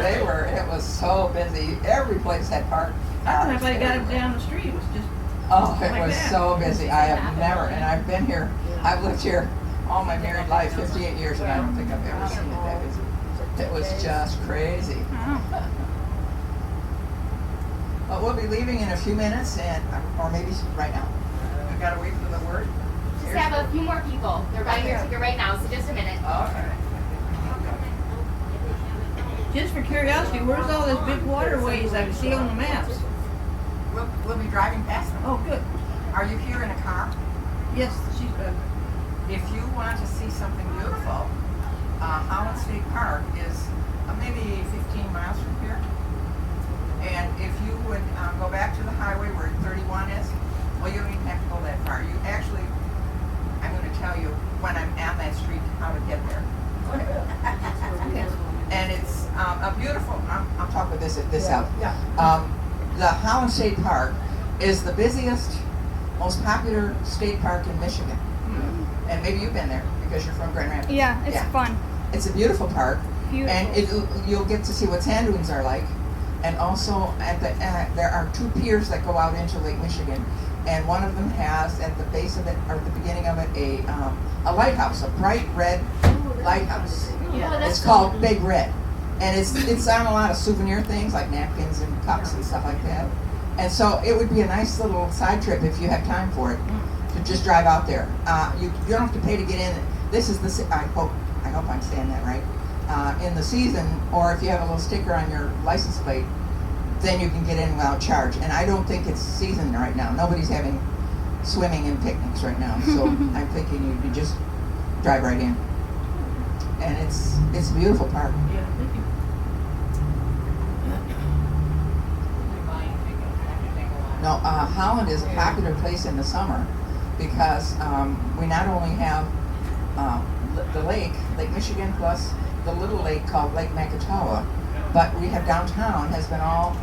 It was so busy. Every place had parked. I don't know if they got them down the street. It was just. Oh, it was so busy. I have never, and I've been here, I've lived here all my married life, 58 years, and I don't think I've ever seen it that busy. It was just crazy. But we'll be leaving in a few minutes, or maybe right now. We've got to wait for the word. Just have a few more people. They're buying your ticket right now, so just a minute. Okay. Just for curiosity, where's all those big waterways I can see on the maps? We'll be driving past them. Oh, good. Are you here in a car? Yes, she's If you want to see something beautiful, Holland State Park is maybe 15 miles from here. And if you would go back to the highway where 31 is, well, you don't even have to go that far. You actually, I'm going to tell you when I'm at that street how to get there. And it's a beautiful, I'll talk with this out. Yeah. The Holland State Park is the busiest, most popular state park in Michigan. And maybe you've been there because you're from Grand Rapids. Yeah, it's fun. It's a beautiful park. Beautiful. And you'll get to see what sand dunes are like. And also, there are two piers that go out into Lake Michigan. And one of them has, at the base of it, or at the beginning of it, a lighthouse, a bright red lighthouse. Yeah. It's called Big Red. And it's on a lot of souvenir things like napkins and cups and stuff like that. And so it would be a nice little side trip if you have time for it to just drive out there. You don't have to pay to get in. This is I hope I'm saying that right. In the season, or if you have a little sticker on your license plate, then you can get in without charge. And I don't think it's season right now. Nobody's having swimming and picnics right now. So I'm thinking you can just drive right in. And it's a beautiful park. Yeah, thank you. No, Holland is a popular place in the summer because we not only have the Lake Michigan, plus the little lake called Lake Makatawa, but we have downtown has been all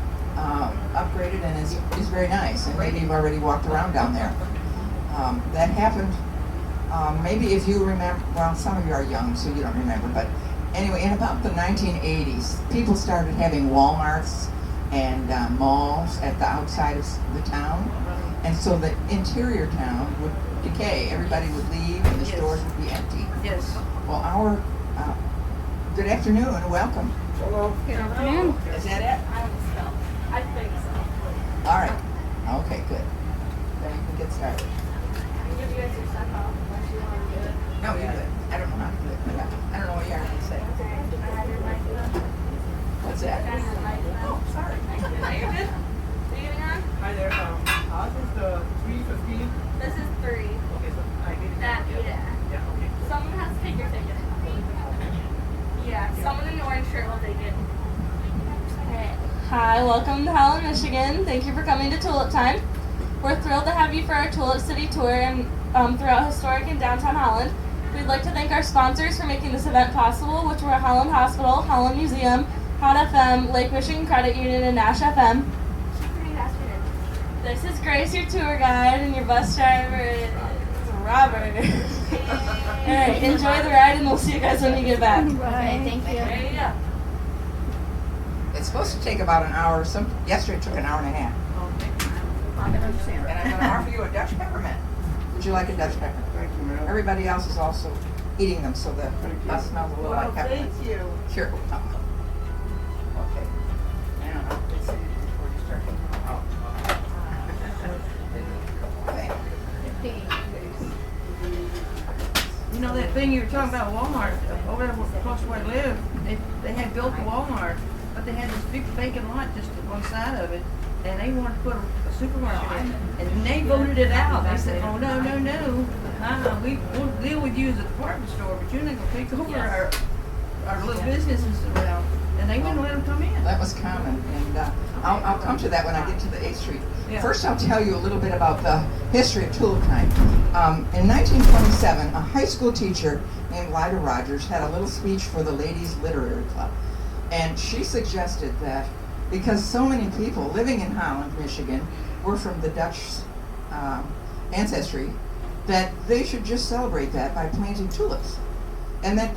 upgraded and is very nice. And maybe you've already walked around down there. That happened, maybe if you remember, well, some of you are young, so you don't remember, but anyway, in about the 1980s, people started having Walmarts and malls at the outside of the town. And so the interior town would decay. Everybody would leave and the stores would be empty. Yes. Well, good afternoon and welcome. Good afternoon. Is that it? I think so. All right. Okay, good. Then we can get started. I'll give you guys your stuff off unless you want to do it. No, you're good. I don't know how to do it. I don't know what you're going to say. What's that? Oh, sorry. You're good? Are you getting on? Hi there. Ours is the 315. This is 3. Okay, so I need That, yeah. yeah. Yeah, okay. Someone has to take your ticket. Yeah, someone in the orange shirt will take it. Hi, welcome to Holland, Michigan. Thank you for coming to Tulip Time. We're thrilled to have you for our Tulip City tour and throughout historic and downtown Holland. We'd like to thank our sponsors for making this event possible, which were Holland Hospital, Holland Museum, Hot FM, Lake Michigan Credit Union, and Nash FM. This is Grace, your tour guide, and your bus driver is Robert. Alright, enjoy the ride, and we'll see you guys when you get back. Okay, thank you. There you go. It's supposed to take about an hour. Yesterday it took an hour and a half. And I'm going to offer you a Dutch peppermint. Would you like a Dutch peppermint? Thank you, ma'am. Everybody else is also eating them, so the bus smells a little like peppermint. Thank you. Sure. Okay. Now, let's see before you start. Oh. You know that thing you were talking about, Walmart, over there across where I live, they had built the Walmart, but they had this big vacant lot just at one side of it, and they wanted to put a supermarket in, and they voted it out. They said, oh, no, we won't deal with you as a department store, but you're not going to take over our little businesses around. And they wouldn't let them come in. That was common, and I'll come to that when I get to the 8th Street. Yeah. First, I'll tell you a little bit about the history of Tulip Time. In 1927, a high school teacher named Lida Rogers had a little speech for the Ladies Literary Club, and she suggested that because so many people living in Holland, Michigan, were from the Dutch ancestry, that they should just celebrate that by planting tulips. And that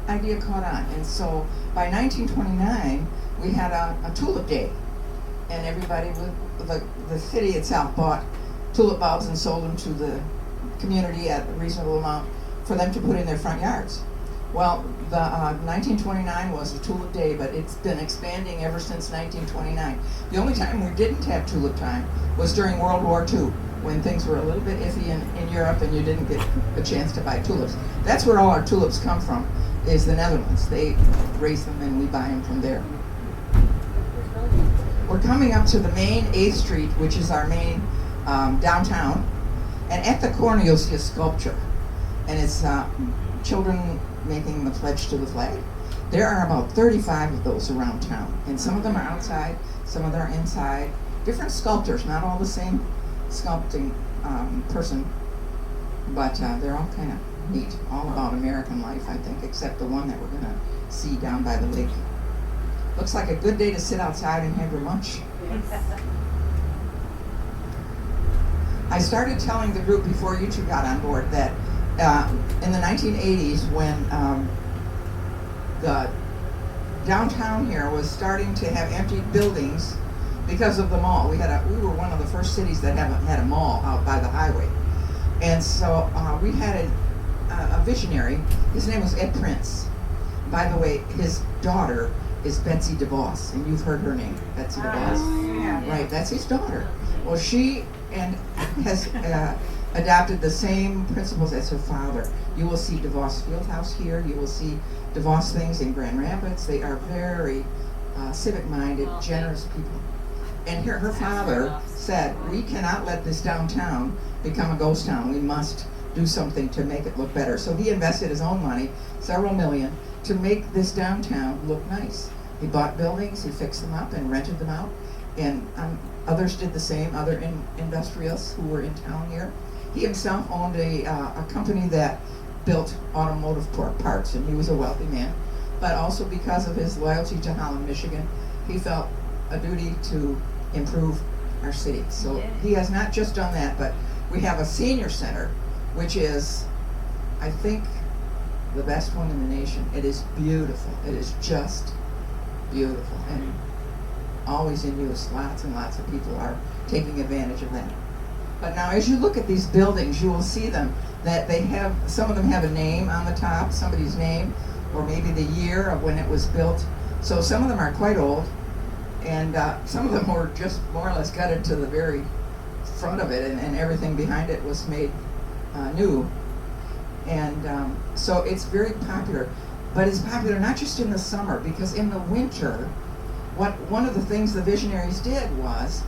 idea caught on. And so by 1929, we had a Tulip Day. And everybody, the city itself bought tulip bulbs and sold them to the community at a reasonable amount for them to put in their front yards. Well, the 1929 was the Tulip Day, but it's been expanding ever since 1929. The only time we didn't have tulip time was during World War II, when things were a little bit iffy in Europe and you didn't get a chance to buy tulips. That's where all our tulips come from, is the Netherlands. They raise them and we buy them from there. We're coming up to the main 8th Street, which is our main downtown. And at the corner you'll see a sculpture. And it's children making the pledge to the flag. There are about 35 of those around town. And some of them are outside, some of them are inside. Different sculptors, not all the same sculpting person, but they're all kind of neat. All about American life, I think, except the one that we're going to see down by the lake. Looks like a good day to sit outside and have your lunch. I started telling the group before you two got on board that in the 1980s, when the downtown here was starting to have empty buildings because of the mall. We were one of the first cities that had a mall out by the highway. And so we had a visionary. His name was Ed Prince. By the way, his daughter is Betsy DeVos, and you've heard her name, Betsy DeVos. Yeah. Right, that's his daughter. Well, she has adopted the same principles as her father. You will see DeVos Fieldhouse here. You will see DeVos things in Grand Rapids. They are very civic-minded, generous people. And her father said, we cannot let this downtown become a ghost town. We must do something to make it look better. So he invested his own money, several million, to make this downtown look nice. He bought buildings, he fixed them up and rented them out. And others did the same, other industrialists who were in town here. He himself owned a company that built automotive parts, and he was a wealthy man. But also because of his loyalty to Holland, Michigan, he felt a duty to improve our city. So he has not just done that, but we have a senior center, which is, I think, the best one in the nation. It is beautiful. It is just beautiful and always in use. Lots and lots of people are taking advantage of that. But now as you look at these buildings, you will see them that they have, some of them have a name on the top, somebody's name, or maybe the year of when it was built. So some of them are quite old, and some of them were just more or less gutted to the very front of it, and everything behind it was made new. And so it's very popular. But it's popular not just in the summer, because in the winter, one of the things the visionaries did was,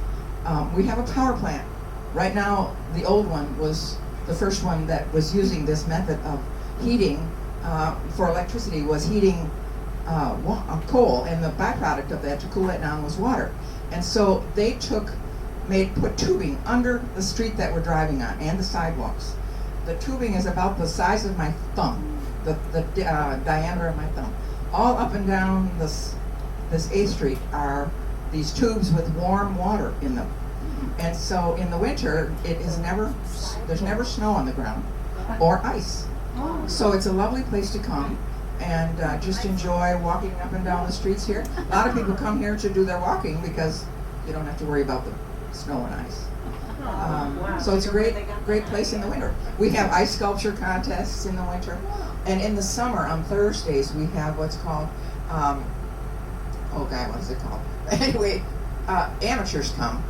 we have a power plant. Right now, the old one was the first one that was using this method of heating for electricity, was heating coal, and the byproduct of that to cool it down was water. And so they put tubing under the street that we're driving on and the sidewalks. The tubing is about the size of my thumb, the diameter of my thumb. All up and down this 8th Street are these tubes with warm water in them. And so in the winter, there's never snow on the ground or ice. So it's a lovely place to come and just enjoy walking up and down the streets here. A lot of people come here to do their walking because you don't have to worry about the snow and ice. So it's a great place in the winter. We have ice sculpture contests in the winter. And in the summer, on Thursdays, we have what's called, what is it called? Anyway, amateurs come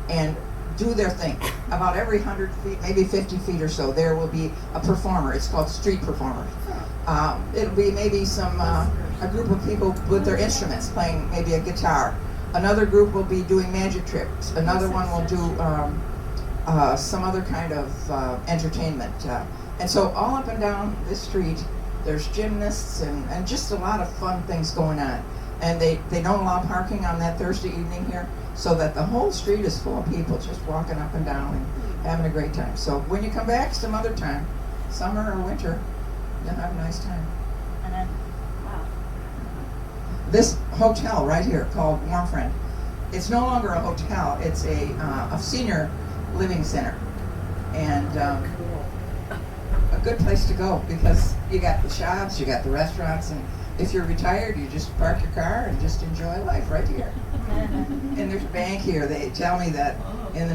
and do their thing. About every 100 feet, maybe 50 feet or so, there will be a performer. It's called street performer. It'll be maybe a group of people with their instruments playing maybe a guitar. Another group will be doing magic tricks. Another one will do some other kind of entertainment. And so all up and down this street, there's gymnasts and just a lot of fun things going on. And they don't allow parking on that Thursday evening here, so that the whole street is full of people just walking up and down and having a great time. So when you come back some other time, summer or winter, you'll have a nice time. And then, This hotel right here called Warm Friend, it's no longer a hotel, it's a senior living center. And a good place to go because you got the shops, you got the restaurants, and if you're retired, you just park your car and just enjoy life right here. And there's a bank here. They tell me that in the